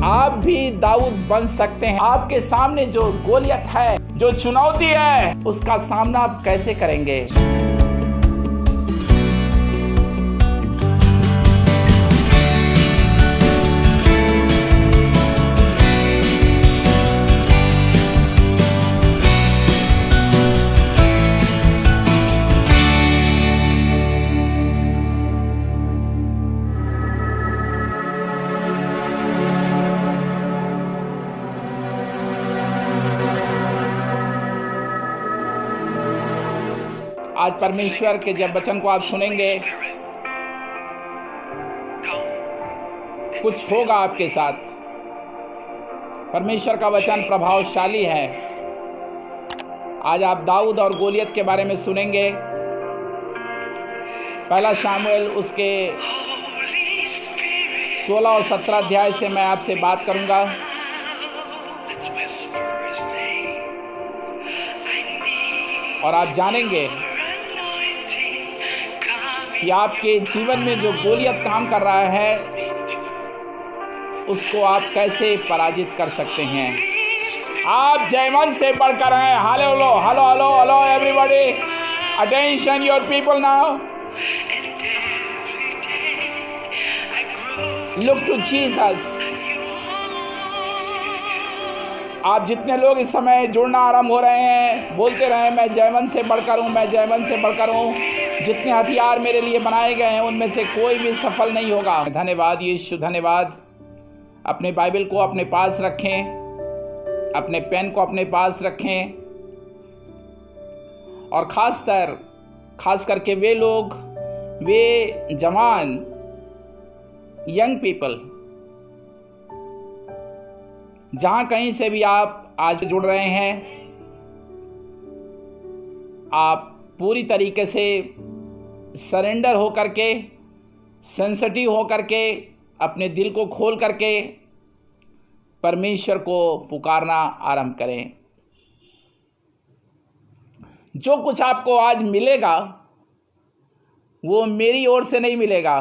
आप भी दाऊद बन सकते हैं। आपके सामने जो गोलियत है, जो चुनौती है, उसका सामना आप कैसे करेंगे? आज परमेश्वर के जब वचन को आप सुनेंगे, कुछ होगा आपके साथ। परमेश्वर का वचन प्रभावशाली है। आज आप दाऊद और गोलियत के बारे में सुनेंगे। पहला शामुएल उसके 16 और 17 अध्याय से मैं आपसे बात करूंगा। और आप जानेंगे कि आपके जीवन में जो गोलियत काम कर रहा है, उसको आप कैसे पराजित कर सकते हैं। आप जयवंत से बढ़कर हैं। Hello hello hello hello hello everybody, attention your people now, look to Jesus. आप जितने लोग इस समय जुड़ना आरंभ हो रहे हैं, बोलते रहे मैं जयवंत से बढ़कर हूँ, मैं जयवंत से बढ़कर हूँ। जितने हथियार मेरे लिए बनाए गए हैं, उनमें से कोई भी सफल नहीं होगा। धन्यवाद यीशु, धन्यवाद। अपने बाइबल को अपने पास रखें, अपने पेन को अपने पास रखें। और खास करके वे लोग, वे जवान, यंग पीपल, जहां कहीं से भी आप आज जुड़ रहे हैं, आप पूरी तरीके से सरेंडर हो करके, सेंसिटिव हो करके, अपने दिल को खोल करके परमेश्वर को पुकारना आरंभ करें। जो कुछ आपको आज मिलेगा, वो मेरी ओर से नहीं मिलेगा,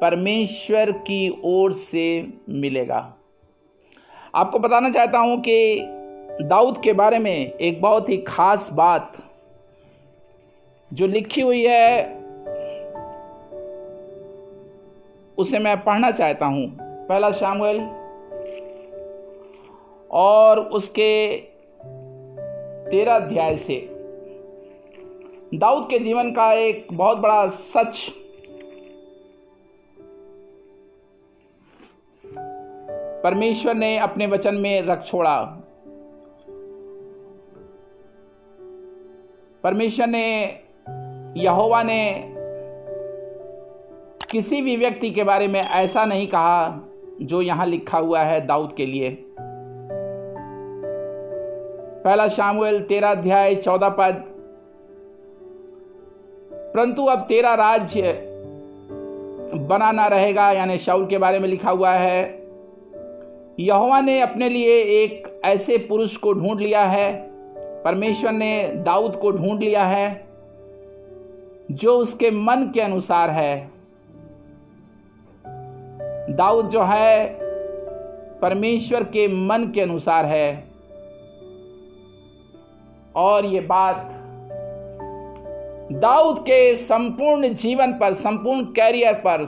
परमेश्वर की ओर से मिलेगा। आपको बताना चाहता हूं कि दाऊद के बारे में एक बहुत ही खास बात जो लिखी हुई है, उसे मैं पढ़ना चाहता हूं। पहला शामुएल और उसके 13 अध्याय से दाऊद के जीवन का एक बहुत बड़ा सच परमेश्वर ने अपने वचन में रख छोड़ा। परमेश्वर ने, यहोवा ने किसी भी व्यक्ति के बारे में ऐसा नहीं कहा जो यहां लिखा हुआ है दाऊद के लिए। पहला शामुएल 13 अध्याय 14 पद, परंतु अब तेरा राज्य बना ना रहेगा, यानी शाऊल के बारे में लिखा हुआ है। यहोवा ने अपने लिए एक ऐसे पुरुष को ढूंढ लिया है, परमेश्वर ने दाऊद को ढूंढ लिया है, जो उसके मन के अनुसार है। दाऊद जो है परमेश्वर के मन के अनुसार है। और ये बात दाऊद के संपूर्ण जीवन पर, संपूर्ण कैरियर पर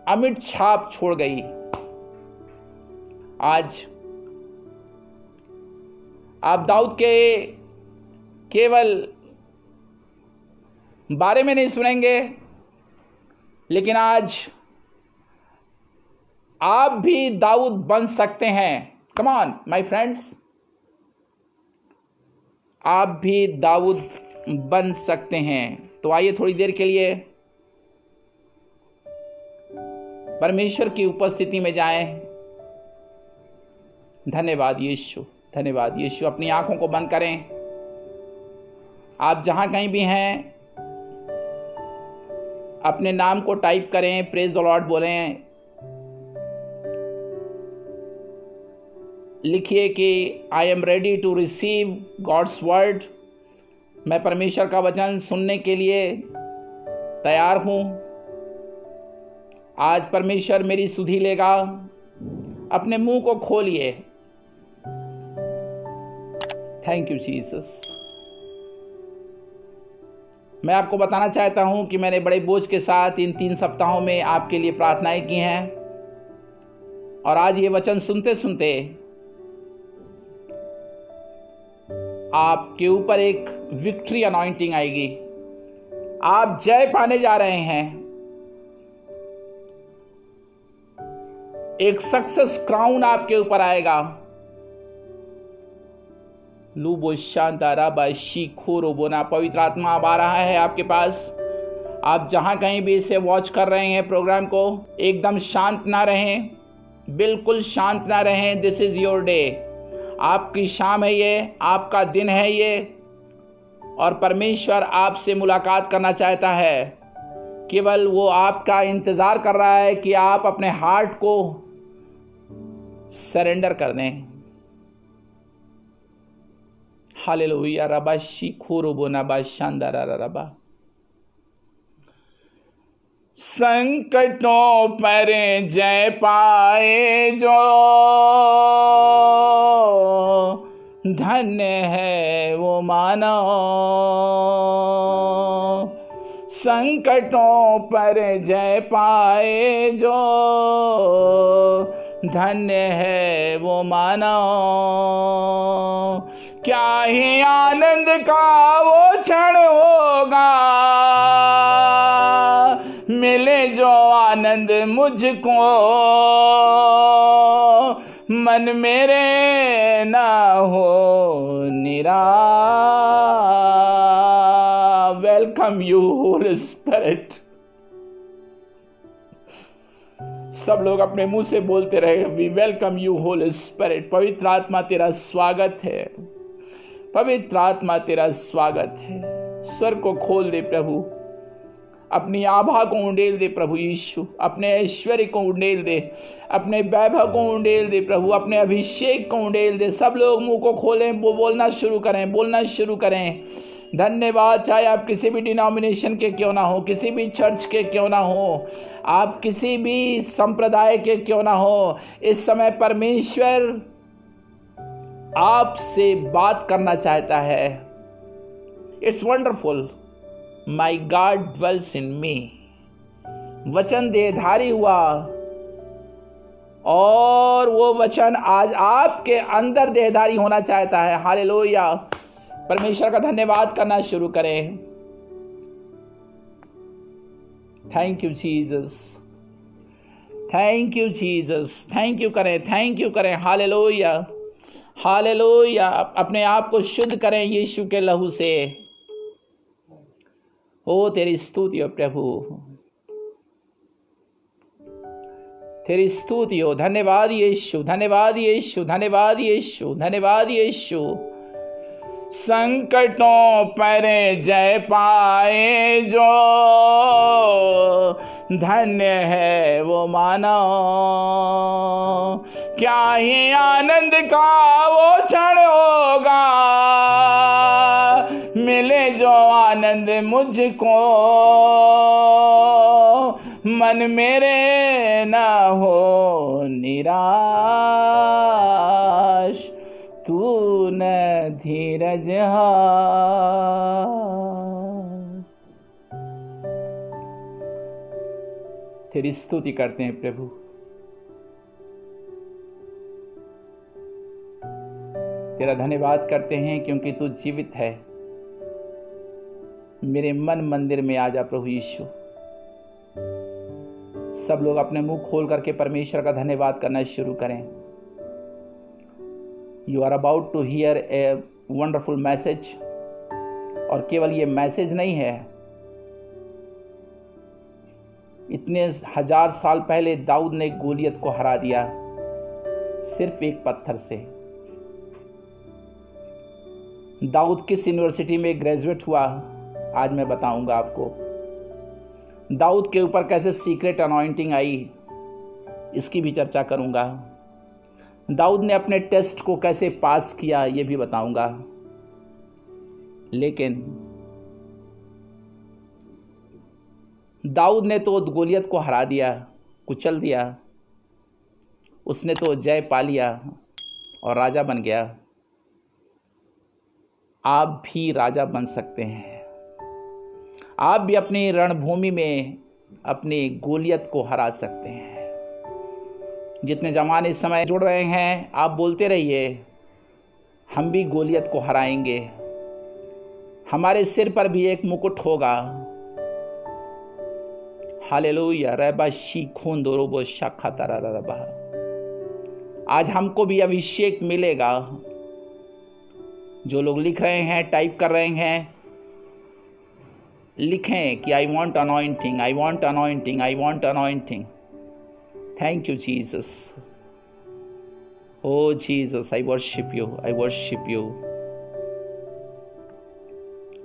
अमिट छाप छोड़ गई। आज आप दाऊद के केवल बारे में नहीं सुनेंगे, लेकिन आज आप भी दाऊद बन सकते हैं। कम ऑन माय फ्रेंड्स, आप भी दाऊद बन सकते हैं। तो आइए थोड़ी देर के लिए परमेश्वर की उपस्थिति में जाएं। धन्यवाद यीशु, धन्यवाद यीशु। अपनी आंखों को बंद करें। आप जहां कहीं भी हैं, अपने नाम को टाइप करें, प्रेज द लॉर्ड बोलें, लिखिए कि I am ready to receive God's word. मैं परमेश्वर का वचन सुनने के लिए तैयार हूँ। आज परमेश्वर मेरी सुधि लेगा। अपने मुंह को खोलिए। Thank you Jesus. मैं आपको बताना चाहता हूं कि मैंने बड़े बोझ के साथ इन 3 सप्ताहों में आपके लिए प्रार्थनाएं की हैं, और आज ये वचन सुनते सुनते आपके ऊपर एक विक्ट्री अनॉइंटिंग आएगी। आप जय पाने जा रहे हैं। एक सक्सेस क्राउन आपके ऊपर आएगा। लूबो शांतारा बाशी खोरो बोना। पवित्र आत्मा अब आ रहा है आपके पास। आप जहां कहीं भी इसे वॉच कर रहे हैं प्रोग्राम को, एकदम शांत ना रहें, बिल्कुल शांत ना रहें। This is your day. आपकी शाम है ये, आपका दिन है ये, और परमेश्वर आपसे मुलाकात करना चाहता है। केवल वो आपका इंतजार कर रहा है कि आप अपने हार्ट को सरेंडर कर दें। हालेलुया रबा शिखोरो बोना बा शानदार रबा। संकटों पर जय पाए जो धन्य है वो मानव। संकटों पर जय पाए जो धन्य है वो मानव। क्या ही आनंद का वो क्षण होगा, मिले जो आनंद मुझको, मन मेरे ना हो निराश। Welcome you Holy Spirit. सब लोग अपने मुंह से बोलते रहे, we welcome you Holy Spirit. पवित्र आत्मा तेरा स्वागत है, पवित्र आत्मा तेरा स्वागत है। स्वर को खोल दे प्रभु, अपनी आभा को उंडेल दे प्रभु यीशु, अपने ऐश्वर्य को उंडेल दे, अपने वैभव को उंडेल दे प्रभु, अपने अभिषेक को उंडेल दे। सब लोग मुंह को खोलें, वो बोलना शुरू करें, बोलना शुरू करें। धन्यवाद। चाहे आप किसी भी डिनोमिनेशन के क्यों ना हो, किसी भी चर्च के क्यों ना हो, आप किसी भी संप्रदाय के क्यों ना हो, इस समय परमेश्वर आपसे बात करना चाहता है। It's wonderful, my God dwells in me. वचन देहधारी हुआ, और वो वचन आज आपके अंदर देहधारी होना चाहता है। हालेलुया। परमेश्वर का धन्यवाद करना शुरू करें। Thank you Jesus, thank you Jesus, thank you करें, थैंक यू करें। Hallelujah, hallelujah. अपने आप को शुद्ध करें यीशु के लहू से। ओ तेरी स्तुति हो प्रभु, तेरी स्तुति हो। धन्यवाद यीशु, धन्यवाद यीशु, धन्यवाद यीशु, धन्यवाद यीशु। संकटों पर जय पाए जो धन्य है वो मानव। क्या ही आनंद का वो क्षण होगा, मिले जो आनंद मुझको, मन मेरे ना हो निराश। तू न धीरज हार। तेरी स्तुति करते हैं प्रभु। तेरा धन्यवाद करते हैं क्योंकि तू जीवित है। मेरे मन मंदिर में आ जा प्रभु यीशु। सब लोग अपने मुंह खोल करके परमेश्वर का धन्यवाद करना शुरू करें। You are about to hear a wonderful message. और केवल ये मैसेज नहीं है, इतने 1000 साल पहले दाऊद ने गोलियत को हरा दिया सिर्फ एक पत्थर से। दाऊद किस यूनिवर्सिटी में ग्रेजुएट हुआ आज मैं बताऊंगा आपको। दाऊद के ऊपर कैसे सीक्रेट अनॉइंटिंग आई इसकी भी चर्चा करूंगा। दाऊद ने अपने टेस्ट को कैसे पास किया ये भी बताऊंगा। लेकिन दाऊद ने तो गोलियत को हरा दिया, कुचल दिया, उसने तो जय पा लिया और राजा बन गया। आप भी राजा बन सकते हैं। आप भी अपनी रणभूमि में अपनी गोलियत को हरा सकते हैं। जितने जवान इस समय जुड़ रहे हैं, आप बोलते रहिए, हम भी गोलियत को हराएंगे। हमारे सिर पर भी एक मुकुट होगा। हालेलुया। रबा शी खून दो रोबो शाखा तारा रबा। आज हमको भी अभिषेक मिलेगा। जो लोग लिख रहे हैं, टाइप कर रहे हैं, लिखें कि I want anointing, I want anointing, I want anointing. Thank you Jesus. Oh Jesus, I worship you, I worship you,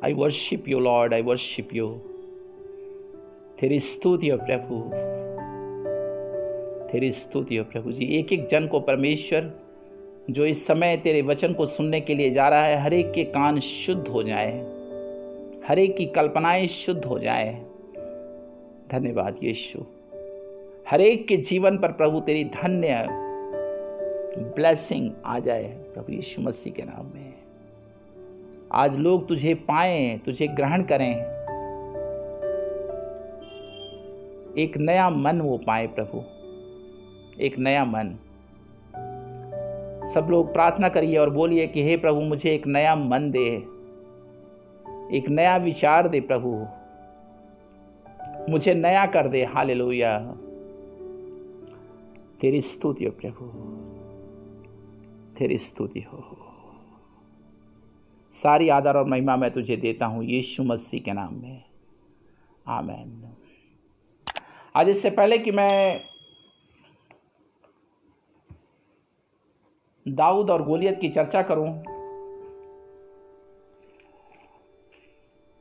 I worship you Lord, I worship you. तेरी स्तुति हो प्रभु, तेरी स्तुति हो प्रभु जी। एक एक जन को परमेश्वर जो इस समय तेरे वचन को सुनने के लिए जा रहा है, हर एक के कान शुद्ध हो जाए, हर एक की कल्पनाएं शुद्ध हो जाए। धन्यवाद यीशु। हर एक के जीवन पर प्रभु तेरी धन्य ब्लेसिंग आ जाए प्रभु यीशु मसीह के नाम में। आज लोग तुझे पाएं, तुझे ग्रहण करें, एक नया मन वो पाए प्रभु, एक नया मन। सब लोग प्रार्थना करिए और बोलिए कि हे प्रभु, मुझे एक नया मन दे, एक नया विचार दे प्रभु, मुझे नया कर दे। हालेलुया। तेरी स्तुति हो प्रभु, तेरी स्तुति हो। सारी आदर और महिमा मैं तुझे देता हूं यीशु मसीह के नाम में, आमीन। आज इससे पहले कि मैं दाऊद और गोलियत की चर्चा करूं,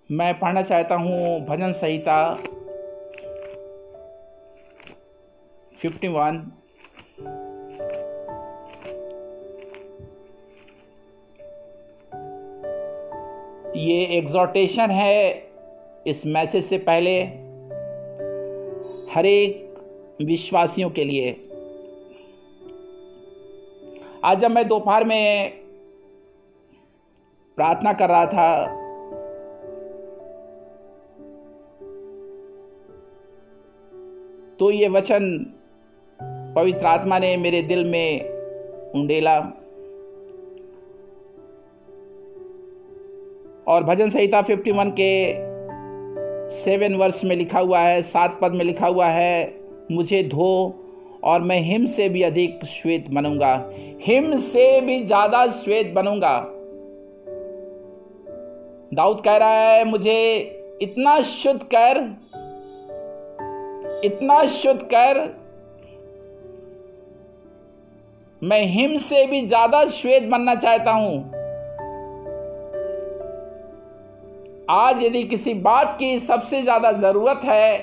मैं पढ़ना चाहता हूं भजन संहिता 51। ये एग्जॉर्टेशन है इस मैसेज से पहले हर एक विश्वासियों के लिए। आज जब मैं दोपहर में प्रार्थना कर रहा था, तो ये वचन पवित्र आत्मा ने मेरे दिल में उंडेला और भजन संहिता 51 के 7 वर्ष में लिखा हुआ है, 7 पद में लिखा हुआ है, मुझे धो और मैं हिम से भी अधिक श्वेत बनूंगा, हिम से भी ज्यादा श्वेत बनूंगा। दाऊद कह रहा है, मुझे इतना शुद्ध कर, इतना शुद्ध कर, मैं हिम से भी ज्यादा श्वेत बनना चाहता हूं। आज यदि किसी बात की सबसे ज्यादा जरूरत है,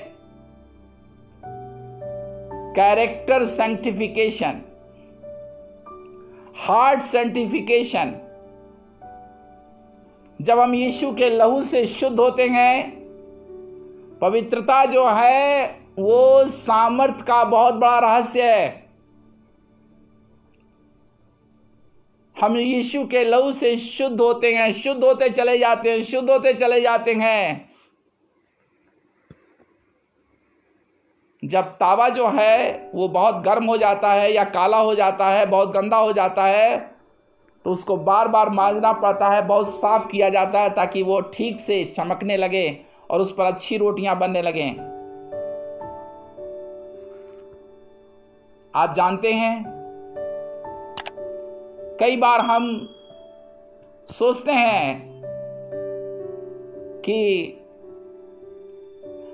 कैरेक्टर सैंक्टिफिकेशन, हार्ट सैंक्टिफिकेशन। जब हम यीशु के लहू से शुद्ध होते हैं, पवित्रता जो है वो सामर्थ का बहुत बड़ा रहस्य है। हम यीशु के लहू से शुद्ध होते हैं, शुद्ध होते चले जाते हैं, शुद्ध होते चले जाते हैं। जब तावा जो है वो बहुत गर्म हो जाता है या काला हो जाता है, बहुत गंदा हो जाता है, तो उसको बार बार मांजना पड़ता है, बहुत साफ किया जाता है ताकि वो ठीक से चमकने लगे और उस पर अच्छी रोटियां बनने लगें। आप जानते हैं, कई बार हम सोचते हैं कि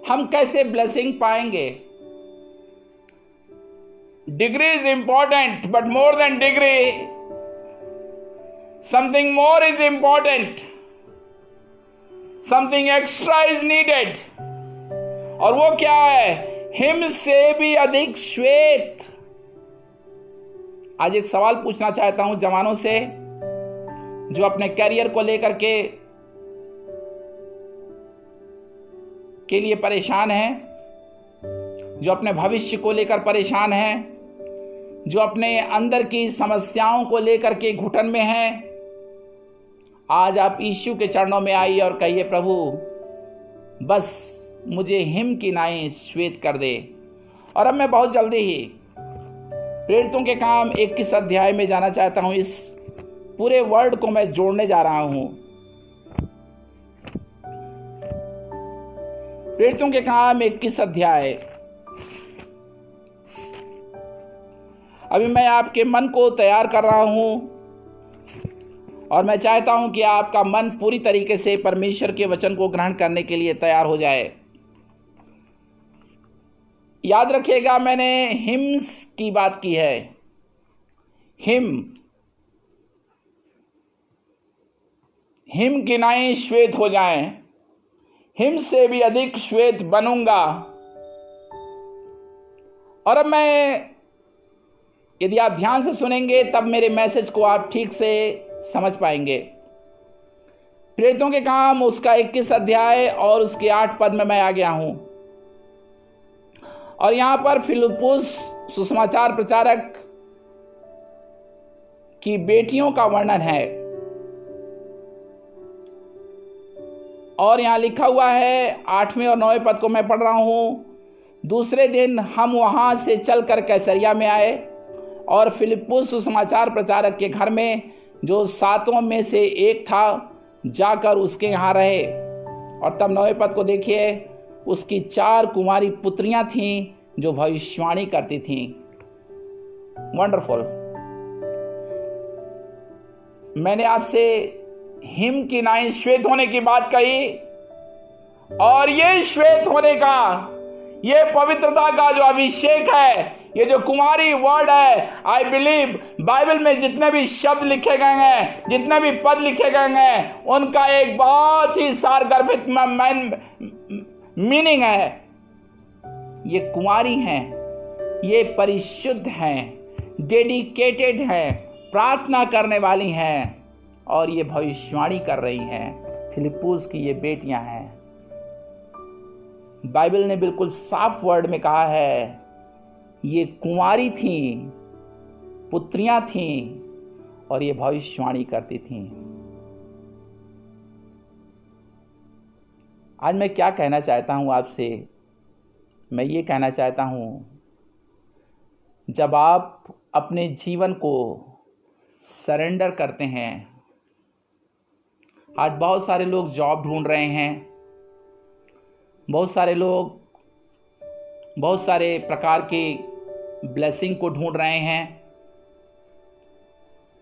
हम कैसे ब्लेसिंग पाएंगे। Degree is important, but more than degree something more is important, something extra is needed. और वो क्या है? हिम से भी अधिक श्वेत। आज एक सवाल पूछना चाहता हूं जवानों से जो अपने कैरियर को लेकर के लिए परेशान हैं। जो अपने भविष्य को लेकर परेशान हैं, जो अपने अंदर की समस्याओं को लेकर के घुटन में हैं, आज आप यीशु के चरणों में आइए और कहिए, प्रभु बस मुझे हिम की नाई श्वेत कर दे। और अब मैं बहुत जल्दी ही प्रेरितों के काम 21 अध्याय में जाना चाहता हूं। इस पूरे वर्ड को मैं जोड़ने जा रहा हूं। प्रेरितों के काम 21 अध्याय। अभी मैं आपके मन को तैयार कर रहा हूं और मैं चाहता हूं कि आपका मन पूरी तरीके से परमेश्वर के वचन को ग्रहण करने के लिए तैयार हो जाए। याद रखिएगा, मैंने हिम्स की बात की है। हिम की नाई श्वेत हो जाएं, हिम से भी अधिक श्वेत बनूंगा। और अब मैं, यदि आप ध्यान से सुनेंगे तब मेरे मैसेज को आप ठीक से समझ पाएंगे। प्रेरितों के काम उसका 21 अध्याय और उसके 8 पद में मैं आ गया हूं और यहां पर फिलिप्पुस सुसमाचार प्रचारक की बेटियों का वर्णन है। और यहां लिखा हुआ है, 8वें और 9वें पद को मैं पढ़ रहा हूं। दूसरे दिन हम वहां से चलकर कैसरिया में आए और फिलिप्पुस सुसमाचार प्रचारक के घर में, जो 7 में से एक था, जाकर उसके यहाँ रहे। और तब 9वें पद को देखिए, उसकी 4 कुमारी पुत्रियां थीं जो भविष्यवाणी करती थीं। वंडरफुल। मैंने आपसे हिम की नाई श्वेत होने की बात कही और ये श्वेत होने का, ये पवित्रता का जो अभिषेक है, ये जो कुमारी वर्ड है, आई बिलीव बाइबल में जितने भी शब्द लिखे गए हैं, जितने भी पद लिखे गए हैं, उनका एक बहुत ही सारगर्भित मीनिंग है। ये कुमारी हैं, ये परिशुद्ध हैं, डेडिकेटेड हैं, प्रार्थना करने वाली हैं और ये भविष्यवाणी कर रही हैं। फिलिप्पुस की ये बेटियां हैं। बाइबल ने बिल्कुल साफ वर्ड में कहा है, ये कुंवारी थीं, पुत्रियां थीं और ये भविष्यवाणी करती थीं। आज मैं क्या कहना चाहता हूं आपसे? मैं ये कहना चाहता हूं, जब आप अपने जीवन को सरेंडर करते हैं। आज बहुत सारे लोग जॉब ढूंढ रहे हैं, बहुत सारे लोग बहुत सारे प्रकार की ब्लेसिंग को ढूंढ रहे हैं,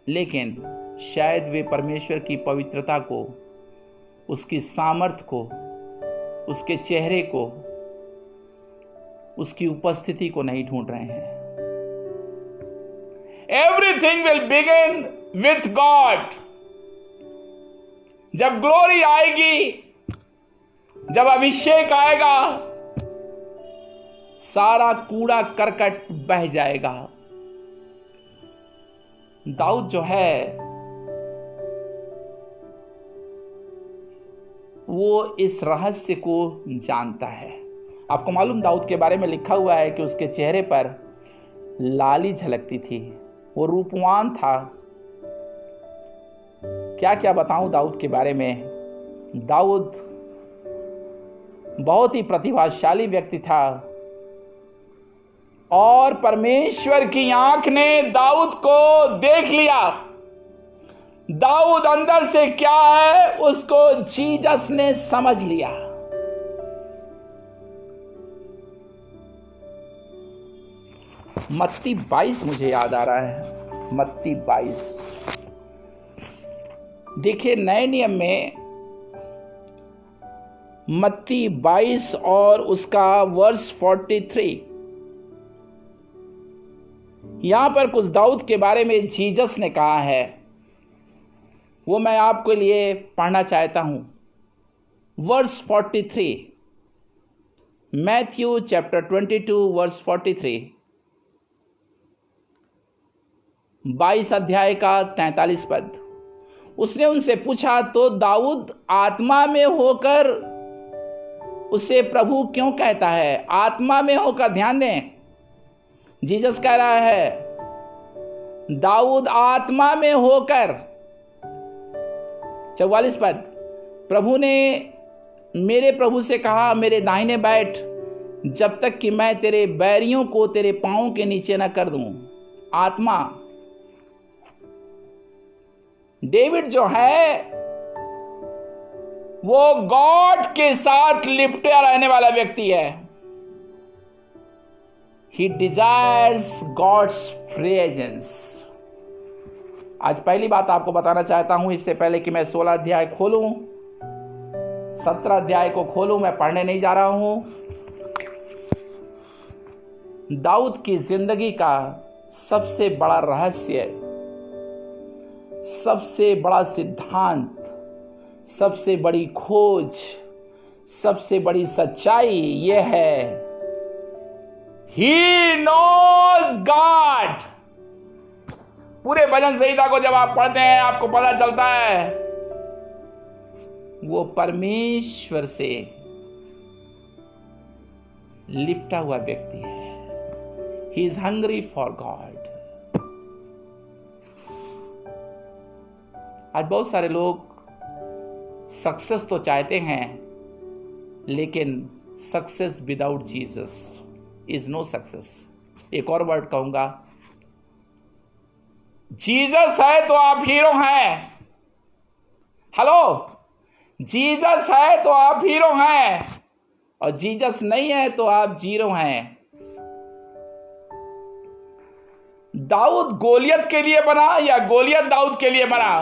लेकिन शायद वे परमेश्वर की पवित्रता को, उसकी सामर्थ को, उसके चेहरे को, उसकी उपस्थिति को नहीं ढूंढ रहे हैं। Everything will begin with God. जब ग्लोरी आएगी, जब अभिषेक आएगा, सारा कूड़ा करकट बह जाएगा। दाऊद जो है वो इस रहस्य को जानता है। आपको मालूम, दाऊद के बारे में लिखा हुआ है कि उसके चेहरे पर लाली झलकती थी, वो रूपवान था। क्या क्या बताऊं दाऊद के बारे में। दाऊद बहुत ही प्रतिभाशाली व्यक्ति था और परमेश्वर की आंख ने दाऊद को देख लिया। दाऊद अंदर से क्या है उसको जीसस ने समझ लिया। मत्ती 22 मुझे याद आ रहा है, मत्ती 22। देखिए, नए नियम में मत्ती 22 और उसका वर्स 43, यहां पर कुछ दाऊद के बारे में जीसस ने कहा है, वो मैं आपके लिए पढ़ना चाहता हूं। वर्स 43, मैथ्यू चैप्टर 22 वर्स 43, 22 अध्याय का 43 पद। उसने उनसे पूछा, तो दाऊद आत्मा में होकर उसे प्रभु क्यों कहता है? आत्मा में होकर। ध्यान दें, जीसस कह रहा है दाऊद आत्मा में होकर। 44 पद, प्रभु ने मेरे प्रभु से कहा, मेरे दाहिने बैठ, जब तक कि मैं तेरे बैरियों को तेरे पांवों के नीचे न कर दूं। आत्मा, डेविड जो है वो गॉड के साथ लिपटे रहने वाला व्यक्ति है। He desires God's presence। आज पहली बात आपको बताना चाहता हूं, इससे पहले कि मैं 16 अध्याय खोलूं, 17 अध्याय को खोलूं, मैं पढ़ने नहीं जा रहा हूं। दाऊद की जिंदगी का सबसे बड़ा रहस्य, सबसे बड़ा सिद्धांत, सबसे बड़ी खोज, सबसे बड़ी सच्चाई यह है, He knows God। पूरे भजन संहिता को जब आप पढ़ते हैं आपको पता चलता है वो परमेश्वर से लिपटा हुआ व्यक्ति है। He is hungry for God। आज बहुत सारे लोग सक्सेस तो चाहते हैं, लेकिन success without Jesus is no success. एक और वर्ड कहूंगा, जीसस है तो आप हीरो हैं। हेलो, जीसस है तो आप हीरो हैं, और जीसस नहीं है तो आप जीरो हैं। दाऊद गोलियत के लिए बना या गोलियत दाऊद के लिए बना?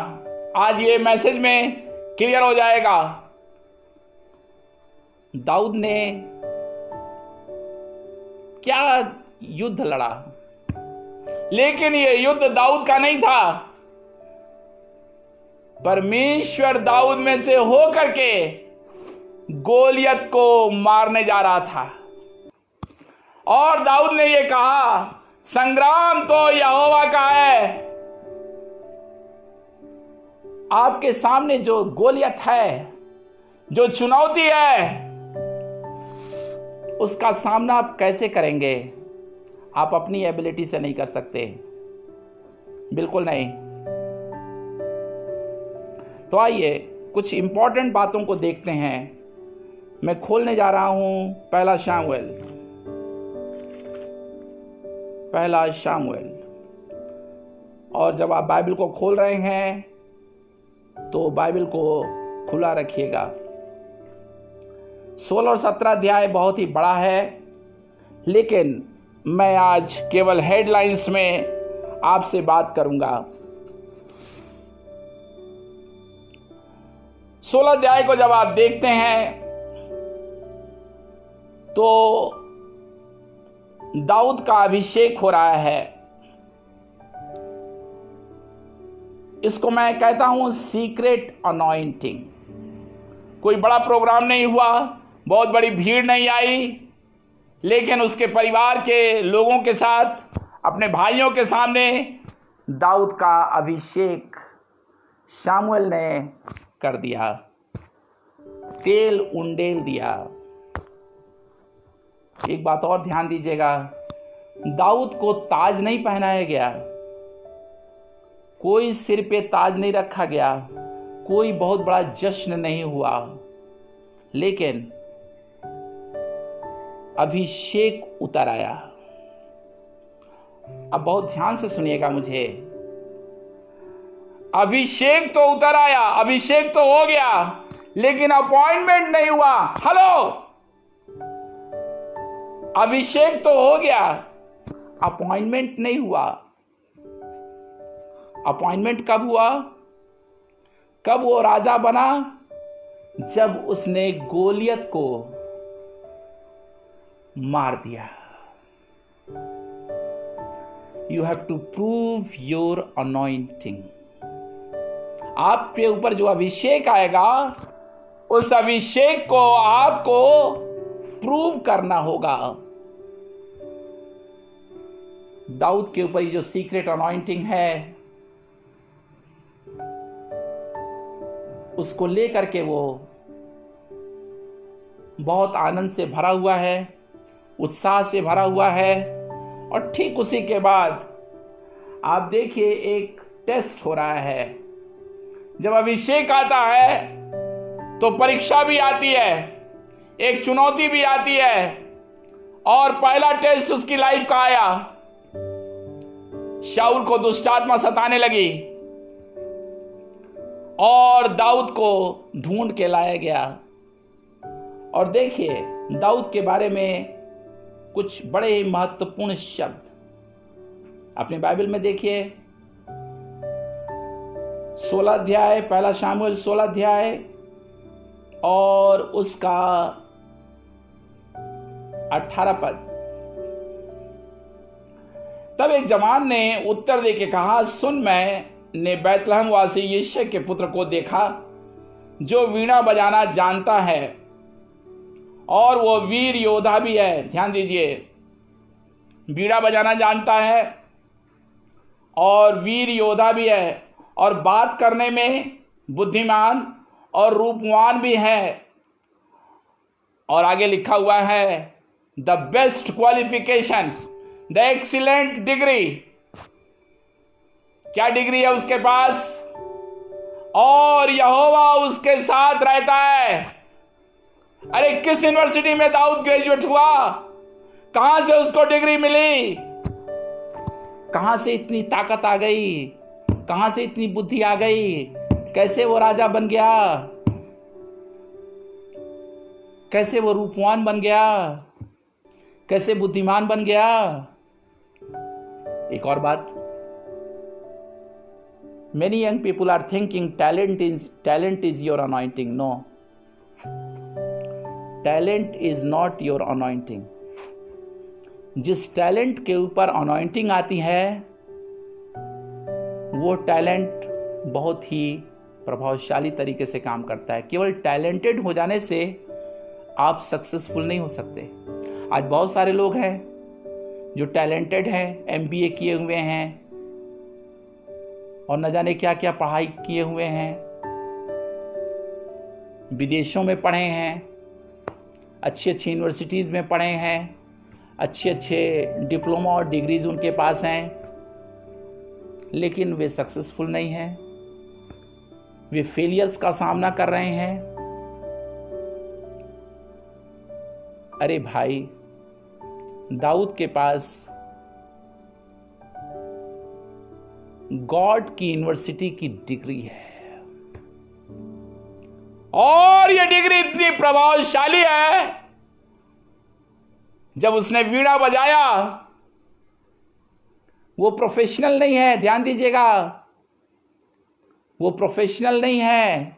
आज ये मैसेज में क्लियर हो जाएगा। दाऊद ने क्या युद्ध लड़ा, लेकिन यह युद्ध दाऊद का नहीं था। परमेश्वर दाऊद में से होकर के गोलियत को मारने जा रहा था, और दाऊद ने यह कहा, संग्राम तो यहोवा का है। आपके सामने जो गोलियत है, जो चुनौती है, उसका सामना आप कैसे करेंगे? आप अपनी एबिलिटी से नहीं कर सकते, बिल्कुल नहीं। तो आइए कुछ इंपॉर्टेंट बातों को देखते हैं। मैं खोलने जा रहा हूं पहला शामुएल। और जब आप बाइबल को खोल रहे हैं तो बाइबल को खुला रखिएगा। 16 और 17 अध्याय बहुत ही बड़ा है, लेकिन मैं आज केवल हेडलाइंस में आपसे बात करूंगा। 16 अध्याय को जब आप देखते हैं तो दाऊद का अभिषेक हो रहा है। इसको मैं कहता हूं सीक्रेट अनॉइंटिंग। कोई बड़ा प्रोग्राम नहीं हुआ, बहुत बड़ी भीड़ नहीं आई, लेकिन उसके परिवार के लोगों के साथ, अपने भाइयों के सामने दाऊद का अभिषेक शामुएल ने कर दिया, तेल उंडेल दिया। एक बात और ध्यान दीजिएगा, दाऊद को ताज नहीं पहनाया गया, कोई सिर पे ताज नहीं रखा गया, कोई बहुत बड़ा जश्न नहीं हुआ, लेकिन अभिषेक उतर आया। अब बहुत ध्यान से सुनिएगा मुझे, अभिषेक तो उतर आया, अभिषेक तो हो गया, लेकिन अपॉइंटमेंट नहीं हुआ। हेलो, अभिषेक तो हो गया, अपॉइंटमेंट नहीं हुआ। अपॉइंटमेंट कब हुआ? कब वो राजा बना? जब उसने गोलियत को मार दिया। You have to prove your anointing. आपके ऊपर जो अभिषेक आएगा, उस अभिषेक को आपको प्रूव करना होगा। दाऊद के ऊपर ये जो सीक्रेट अनॉइंटिंग है, उसको लेकर के वो बहुत आनंद से भरा हुआ है, उत्साह से भरा हुआ है। और ठीक उसी के बाद आप देखिए एक टेस्ट हो रहा है। जब अभिषेक आता है तो परीक्षा भी आती है, एक चुनौती भी आती है। और पहला टेस्ट उसकी लाइफ का आया। शाऊल को दुष्ट आत्मा सताने लगी और दाऊद को ढूंढ के लाया गया। और देखिए दाऊद के बारे में कुछ बड़े ही महत्वपूर्ण शब्द अपनी बाइबल में देखिए। 16 अध्याय, पहला शामुएल 16 अध्याय और उसका 18 पद। तब एक जवान ने उत्तर देके कहा, सुन, मैंने बैतलहम वासी यिशै के पुत्र को देखा जो वीणा बजाना जानता है और वो वीर योद्धा भी है। ध्यान दीजिए, वीणा बजाना जानता है और वीर योद्धा भी है और बात करने में बुद्धिमान और रूपवान भी है। और आगे लिखा हुआ है the best qualification, the excellent degree. क्या डिग्री है उसके पास? और यहोवा उसके साथ रहता है। अरे किस यूनिवर्सिटी में दाऊद ग्रेजुएट हुआ? कहां से उसको डिग्री मिली? कहां से इतनी ताकत आ गई? कहां से इतनी बुद्धि आ गई? कैसे वो राजा बन गया? कैसे वो रूपवान बन गया? कैसे बुद्धिमान बन गया? एक और बात, many young people are thinking talent is your anointing. No, talent is not your anointing. जिस टैलेंट के ऊपर अनॉइंटिंग आती है वो टैलेंट बहुत ही प्रभावशाली तरीके से काम करता है। केवल टैलेंटेड हो जाने से आप सक्सेसफुल नहीं हो सकते। आज बहुत सारे लोग हैं जो टैलेंटेड हैं, MBA किए हुए हैं और न जाने क्या क्या पढ़ाई किए हुए हैं, विदेशों में पढ़े हैं, अच्छी अच्छी यूनिवर्सिटीज़ में पढ़े हैं, अच्छे अच्छे डिप्लोमा और डिग्रीज उनके पास हैं, लेकिन वे सक्सेसफुल नहीं हैं। वे फेलियर्स का सामना कर रहे हैं। अरे भाई, दाऊद के पास गॉड की यूनिवर्सिटी की डिग्री है और यह डिग्री इतनी प्रभावशाली है, जब उसने वीणा बजाया, वो प्रोफेशनल नहीं है, ध्यान दीजिएगा, वो प्रोफेशनल नहीं है,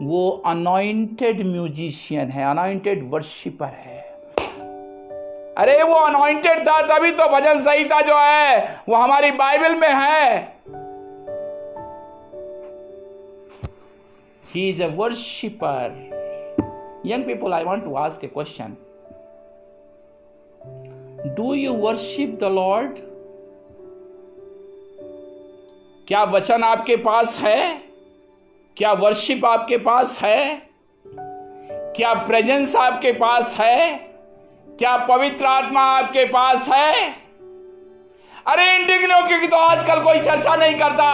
वो अनॉइंटेड म्यूजिशियन है, अनॉइंटेड वर्शिपर है। अरे वो अनॉइंटेड था तभी तो भजन संहिता जो है वो हमारी बाइबल में है। He is a worshipper. Young people, I want to ask a question. Do you worship the Lord? क्या वचन आपके पास है? क्या वर्शिप आपके पास है? क्या प्रेजेंस आपके पास है? क्या पवित्र आत्मा आपके पास है? अरे इन डिग्रियों की तो आजकल कोई चर्चा नहीं करता।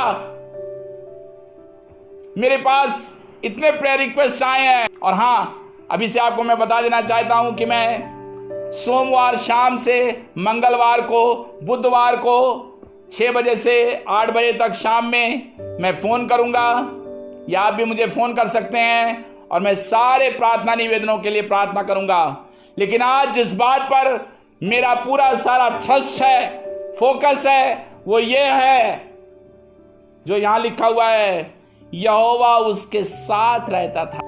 मेरे पास इतने प्रेयर रिक्वेस्ट आए हैं और हां, अभी से आपको मैं बता देना चाहता हूं कि मैं सोमवार शाम से मंगलवार को, बुधवार को 6 बजे से 8 बजे तक शाम में मैं फोन करूंगा, या आप भी मुझे फोन कर सकते हैं और मैं सारे प्रार्थना निवेदनों के लिए प्रार्थना करूंगा। लेकिन आज जिस बात पर मेरा पूरा सारा थ्रस्ट है, फोकस है, वो ये है जो यहां लिखा हुआ है, यहोवा उसके साथ रहता था।